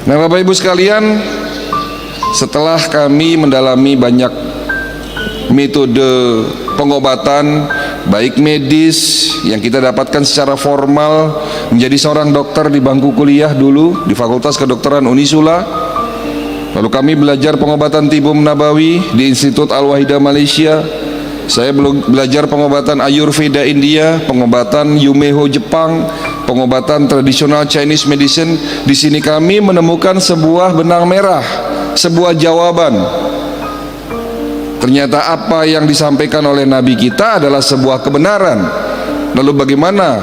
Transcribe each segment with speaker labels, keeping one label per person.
Speaker 1: Nah, Bapak Ibu sekalian, setelah kami mendalami banyak metode pengobatan baik medis yang kita dapatkan secara formal, menjadi seorang dokter di bangku kuliah dulu di Fakultas Kedokteran Unisula. Lalu kami belajar pengobatan tibum nabawi di Institut Al-Wahidah Malaysia. Saya belajar pengobatan Ayurveda India, pengobatan Yumeho Jepang, pengobatan tradisional Chinese medicine. Di sini kami menemukan sebuah benang merah, sebuah jawaban. Ternyata apa yang disampaikan oleh Nabi kita adalah sebuah kebenaran. Lalu bagaimana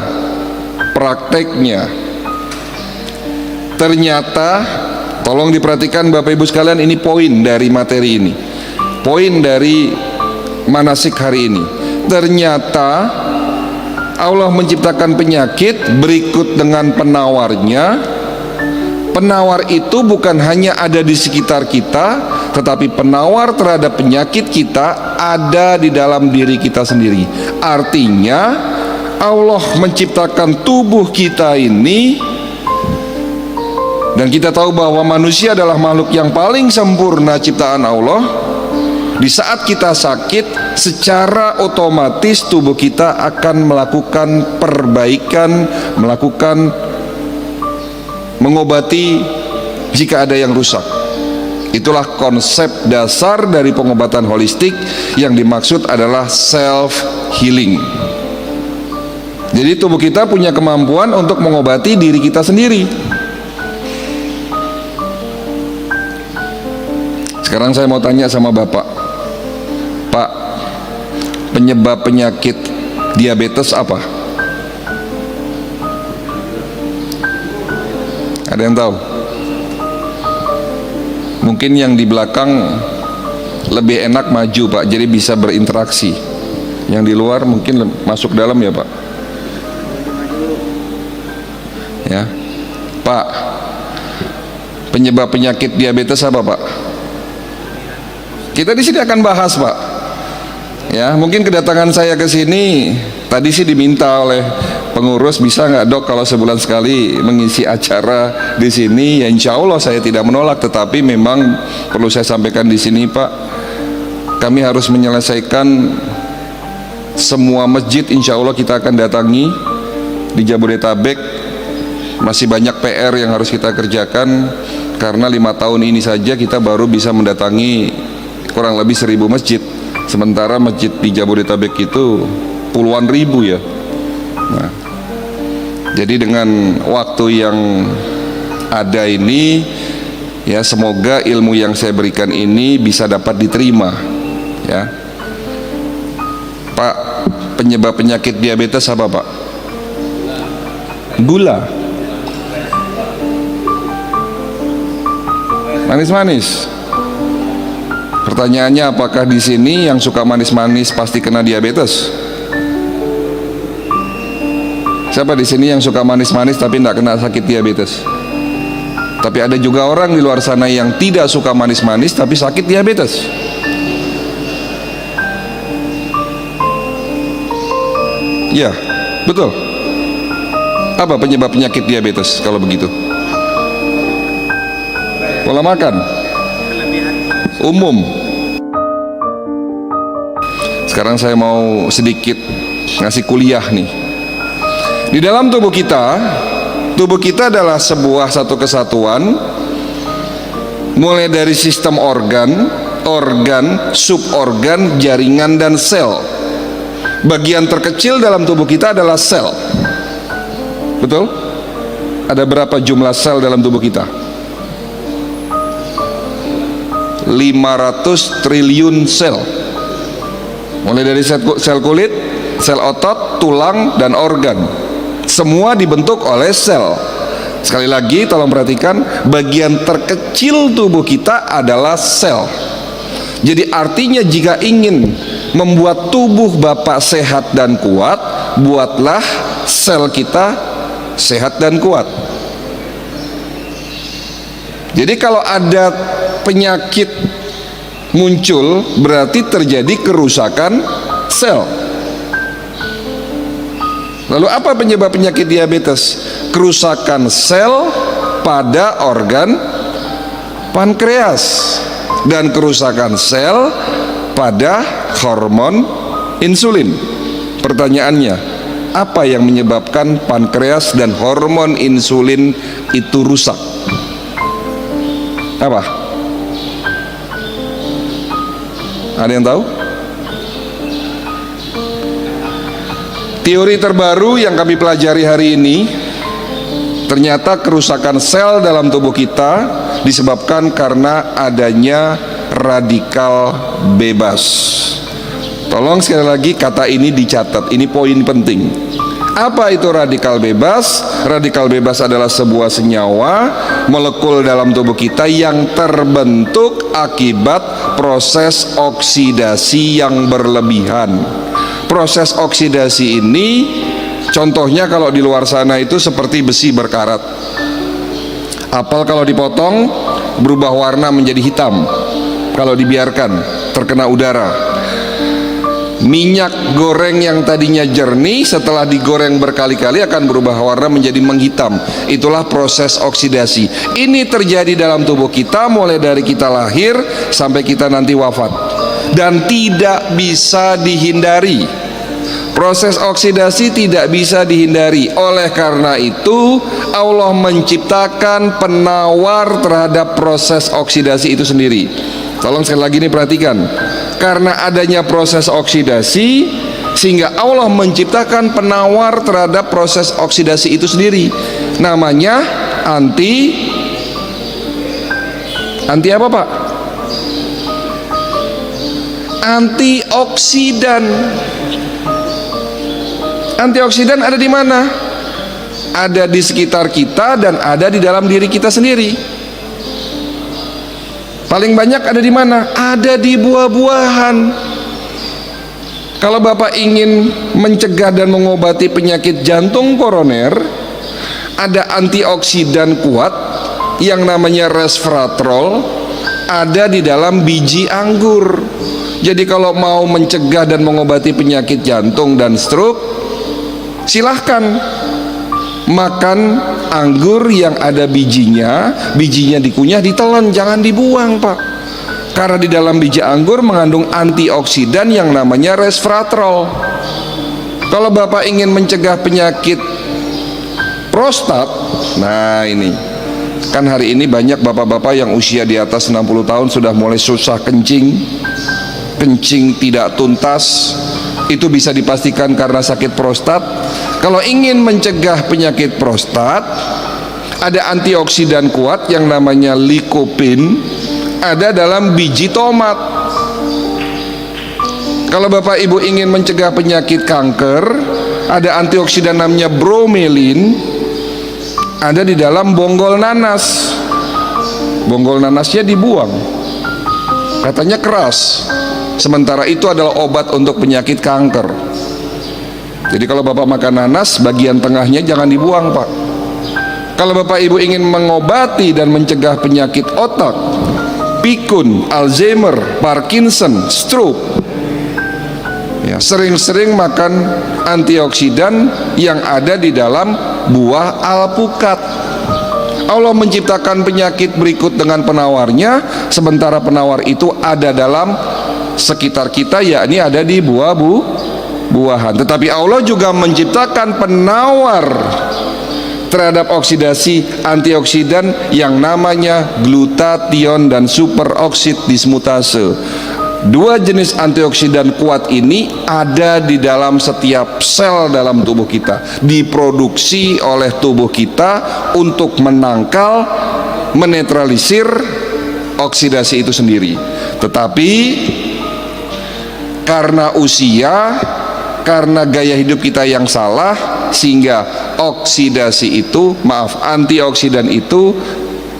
Speaker 1: prakteknya? Ternyata, tolong diperhatikan Bapak Ibu sekalian, ini poin dari materi ini, poin dari manasik hari ini. Ternyata Allah menciptakan penyakit berikut dengan penawarnya. Penawar itu bukan hanya ada di sekitar kita, tetapi penawar terhadap penyakit kita ada di dalam diri kita sendiri. Artinya Allah menciptakan tubuh kita ini, dan kita tahu bahwa manusia adalah makhluk yang paling sempurna ciptaan Allah. Di saat kita sakit, secara otomatis tubuh kita akan melakukan perbaikan, mengobati jika ada yang rusak. Itulah konsep dasar dari pengobatan holistik, yang dimaksud adalah self healing. Jadi tubuh kita punya kemampuan untuk mengobati diri kita sendiri. Sekarang saya mau tanya sama Bapak, Pak, penyebab penyakit diabetes apa? Ada yang tahu? Mungkin yang di belakang lebih enak maju, Pak, jadi bisa berinteraksi. Yang di luar mungkin masuk dalam ya, Pak. Ya, Pak, penyebab penyakit diabetes apa, Pak? Kita di sini akan bahas, Pak. Ya, mungkin kedatangan saya ke sini tadi sih diminta oleh pengurus, bisa nggak Dok kalau sebulan sekali mengisi acara di sini? Ya insya Allah saya tidak menolak, tetapi memang perlu saya sampaikan di sini, Pak, kami harus menyelesaikan semua masjid. Insya Allah kita akan datangi di Jabodetabek. Masih banyak PR yang harus kita kerjakan, karena 5 tahun ini saja kita baru bisa mendatangi kurang lebih 1000 masjid, sementara masjid di Jabodetabek itu puluhan ribu ya. Nah, jadi dengan waktu yang ada ini, ya semoga ilmu yang saya berikan ini bisa dapat diterima. Ya, Pak, penyebab penyakit diabetes apa, Pak? Gula. Manis-manis. Pertanyaannya, apakah di sini yang suka manis-manis pasti kena diabetes? Siapa di sini yang suka manis-manis tapi tidak kena sakit diabetes? Tapi ada juga orang di luar sana yang tidak suka manis-manis tapi sakit diabetes. Ya, betul. Apa penyebab penyakit diabetes kalau begitu? Pola makan umum. Sekarang saya mau sedikit ngasih kuliah nih. Di dalam tubuh kita adalah satu kesatuan, mulai dari sistem organ, suborgan, jaringan, dan sel. Bagian terkecil dalam tubuh kita adalah sel. Betul? Ada berapa jumlah sel dalam tubuh kita? 500 triliun sel. Mulai dari sel kulit, sel otot, tulang, dan organ. Semua dibentuk oleh sel. Sekali lagi tolong perhatikan, bagian terkecil tubuh kita adalah sel. Jadi artinya jika ingin membuat tubuh Bapak sehat dan kuat, buatlah sel kita sehat dan kuat. Jadi kalau ada penyakit muncul, berarti terjadi kerusakan sel. Lalu apa penyebab penyakit diabetes? Kerusakan sel pada organ pankreas dan kerusakan sel pada hormon insulin. Pertanyaannya, apa yang menyebabkan pankreas dan hormon insulin itu rusak? Apa? Ada yang tahu? Teori terbaru yang kami pelajari hari ini, ternyata kerusakan sel dalam tubuh kita disebabkan karena adanya radikal bebas. Tolong sekali lagi kata ini dicatat, ini poin penting. Apa itu radikal bebas? Radikal bebas adalah sebuah senyawa molekul dalam tubuh kita yang terbentuk akibat proses oksidasi yang berlebihan. Proses oksidasi ini contohnya kalau di luar sana itu seperti besi berkarat. Apel kalau dipotong berubah warna menjadi hitam kalau dibiarkan terkena udara. Minyak goreng yang tadinya jernih setelah digoreng berkali-kali akan berubah warna menjadi menghitam. Itulah proses oksidasi. Ini terjadi dalam tubuh kita mulai dari kita lahir sampai kita nanti wafat, dan tidak bisa dihindari. Proses oksidasi tidak bisa dihindari. Oleh karena itu Allah menciptakan penawar terhadap proses oksidasi itu sendiri. Tolong sekali lagi nih perhatikan. Karena adanya proses oksidasi, sehingga Allah menciptakan penawar terhadap proses oksidasi itu sendiri. Namanya anti apa Pak? Antioksidan. Antioksidan ada di mana? Ada di sekitar kita dan ada di dalam diri kita sendiri. Paling banyak ada di mana? Ada di buah-buahan. Kalau Bapak ingin mencegah dan mengobati penyakit jantung koroner, ada antioksidan kuat yang namanya resveratrol, ada di dalam biji anggur. Jadi kalau mau mencegah dan mengobati penyakit jantung dan stroke, silahkan makan anggur yang ada bijinya dikunyah, ditelan, jangan dibuang Pak. Karena di dalam biji anggur mengandung antioksidan yang namanya resveratrol. Kalau Bapak ingin mencegah penyakit prostat, nah ini kan hari ini banyak bapak-bapak yang usia di atas 60 tahun sudah mulai susah kencing tidak tuntas. Itu bisa dipastikan karena sakit prostat. Kalau ingin mencegah penyakit prostat, ada antioksidan kuat yang namanya lycopene, ada dalam biji tomat. Kalau Bapak Ibu ingin mencegah penyakit kanker, ada antioksidan namanya bromelin, ada di dalam bonggol nanas. Bonggol nanasnya dibuang, katanya keras. Sementara itu adalah obat untuk penyakit kanker. Jadi kalau Bapak makan nanas, bagian tengahnya jangan dibuang Pak. Kalau Bapak Ibu ingin mengobati dan mencegah penyakit otak, pikun, Alzheimer, Parkinson, stroke, ya, sering-sering makan antioksidan yang ada di dalam buah alpukat. Allah menciptakan penyakit berikut dengan penawarnya, sementara penawar itu ada dalam sekitar kita, yakni ada di buah-buahan. Tetapi Allah juga menciptakan penawar terhadap oksidasi antioksidan yang namanya glutathione dan superoksid dismutase. Dua jenis antioksidan kuat ini ada di dalam setiap sel dalam tubuh kita, diproduksi oleh tubuh kita untuk menangkal, menetralisir oksidasi itu sendiri. Tetapi karena usia, karena gaya hidup kita yang salah, sehingga antioksidan itu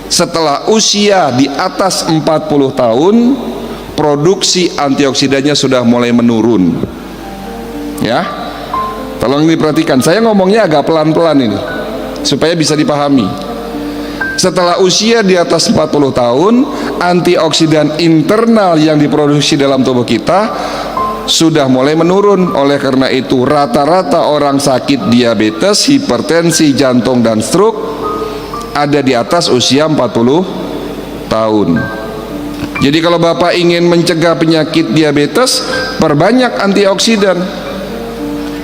Speaker 1: setelah usia di atas 40 tahun, produksi antioksidannya sudah mulai menurun. Ya, tolong diperhatikan, saya ngomongnya agak pelan-pelan ini supaya bisa dipahami. Setelah usia di atas 40 tahun, antioksidan internal yang diproduksi dalam tubuh kita sudah mulai menurun. Oleh karena itu rata-rata orang sakit diabetes, hipertensi, jantung dan stroke ada di atas usia 40 tahun. Jadi kalau Bapak ingin mencegah penyakit diabetes, perbanyak antioksidan.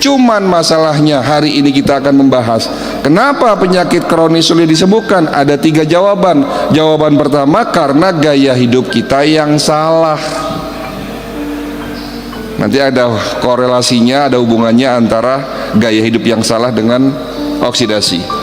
Speaker 1: Cuman masalahnya hari ini kita akan membahas kenapa penyakit kronis sulit disembuhkan. Ada 3 jawaban. Jawaban pertama, karena gaya hidup kita yang salah. Nanti ada korelasinya, ada hubungannya antara gaya hidup yang salah dengan oksidasi.